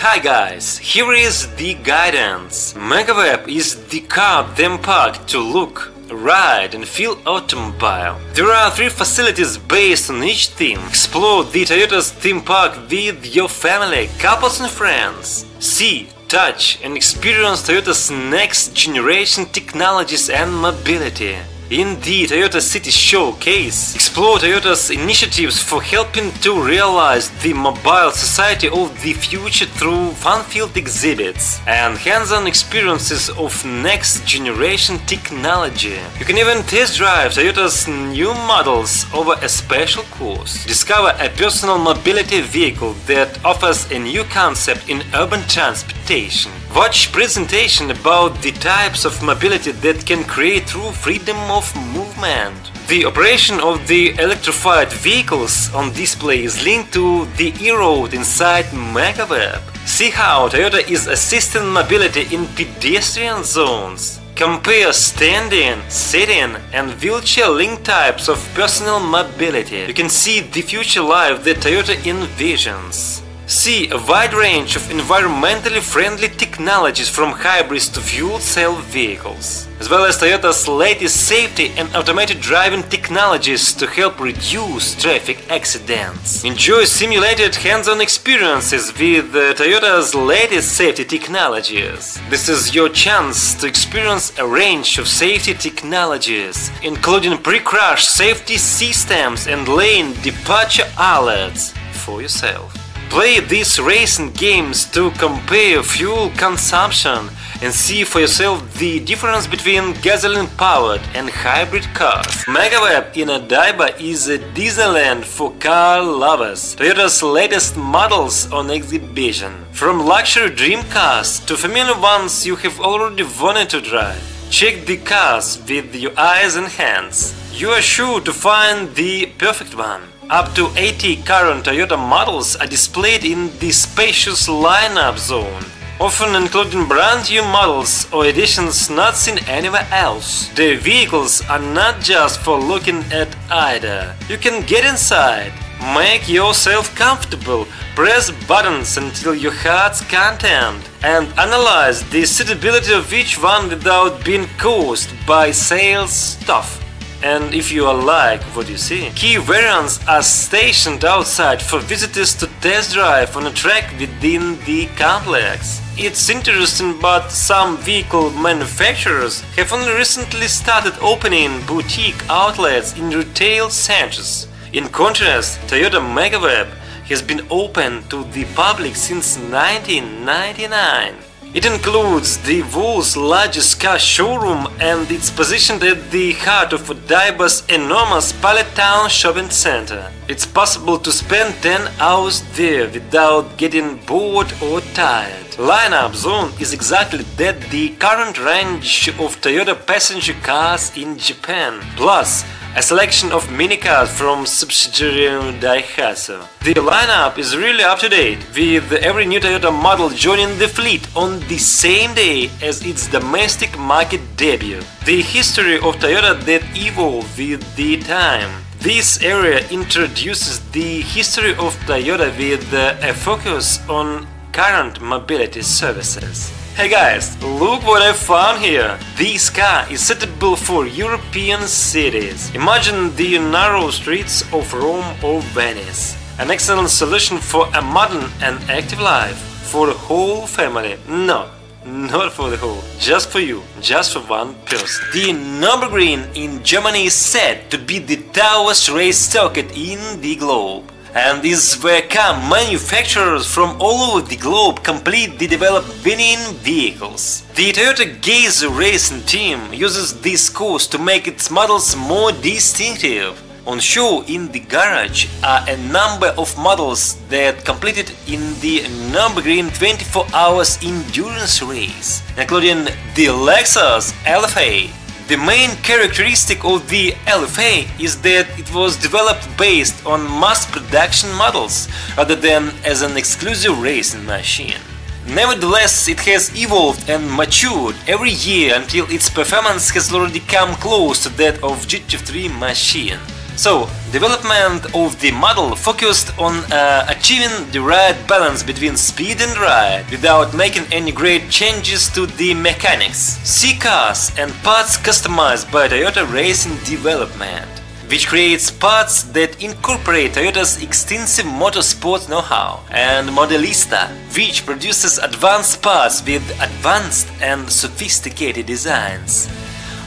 Hi guys, here is the guidance. Megaweb is the car theme park to look, ride and feel automobile. There are 3 facilities based on each theme. Explore the Toyota's theme park with your family, couples and friends. See, touch and experience Toyota's next generation technologies and mobility. In the Toyota City Showcase, explore Toyota's initiatives for helping to realize the mobile society of the future through fun-filled exhibits and hands-on experiences of next-generation technology. You can even test drive Toyota's new models over a special course. Discover a personal mobility vehicle that offers a new concept in urban transportation. Watch presentation about the types of mobility that can create true freedom of movement. The operation of the electrified vehicles on display is linked to the e-road inside Megaweb. See how Toyota is assisting mobility in pedestrian zones. Compare standing, sitting and wheelchair-linked types of personal mobility. You can see the future life that Toyota envisions. See a wide range of environmentally friendly technologies from hybrids to fuel cell vehicles, as well as Toyota's latest safety and automated driving technologies to help reduce traffic accidents. Enjoy simulated hands-on experiences with Toyota's latest safety technologies. This is your chance to experience a range of safety technologies, including pre-crash safety systems and lane departure alerts for yourself. Play these racing games to compare fuel consumption and see for yourself the difference between gasoline-powered and hybrid cars. Megaweb in Odaiba is a Disneyland for car lovers. Toyota's latest models on exhibition. From luxury dream cars to familiar ones you have already wanted to drive. Check the cars with your eyes and hands. You are sure to find the perfect one. Up to 80 current Toyota models are displayed in the spacious lineup zone, often including brand new models or editions not seen anywhere else. The vehicles are not just for looking at either. You can get inside, make yourself comfortable, press buttons until your heart's content, and analyze the suitability of each one without being caused by sales stuff. And if you like what you see, key variants are stationed outside for visitors to test drive on a track within the complex. It's interesting, but some vehicle manufacturers have only recently started opening boutique outlets in retail centers. In contrast, Toyota Megaweb has been open to the public since 1999. It includes the world's largest car showroom and it's positioned at the heart of Odaiba's enormous Pallet Town shopping center. It's possible to spend 10 hours there without getting bored or tired. Lineup zone is exactly that, the current range of Toyota passenger cars in Japan, plus a selection of minicars from subsidiary Daihatsu. The lineup is really up to date, with every new Toyota model joining the fleet on the same day as its domestic market debut. The history of Toyota that evolved with the time. This area introduces the history of Toyota with a focus on current mobility services. Hey guys, look what I found here! This car is suitable for European cities. Imagine the narrow streets of Rome or Venice. An excellent solution for a modern and active life. For the whole family. No, not for the whole. Just for you. Just for one person. The Nürburgring in Germany is said to be the tallest race circuit in the globe. And this is where car manufacturers from all over the globe completely develop winning vehicles. The Toyota Gazoo racing team uses this course to make its models more distinctive. On show in the garage are a number of models that completed in the Nürburgring 24 hours endurance race, including the Lexus LFA. The main characteristic of the LFA is that it was developed based on mass production models rather than as an exclusive racing machine. Nevertheless, it has evolved and matured every year until its performance has already come close to that of GT3 machine. So, development of the model focused on achieving the right balance between speed and ride without making any great changes to the mechanics. See cars and parts customized by Toyota Racing Development, which creates parts that incorporate Toyota's extensive motorsport know-how, and Modelista, which produces advanced parts with advanced and sophisticated designs.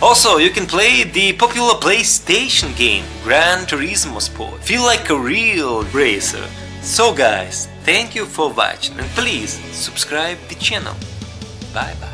Also, you can play the popular PlayStation game Gran Turismo Sport. Feel like a real racer. So guys, thank you for watching and please subscribe the channel. Bye bye.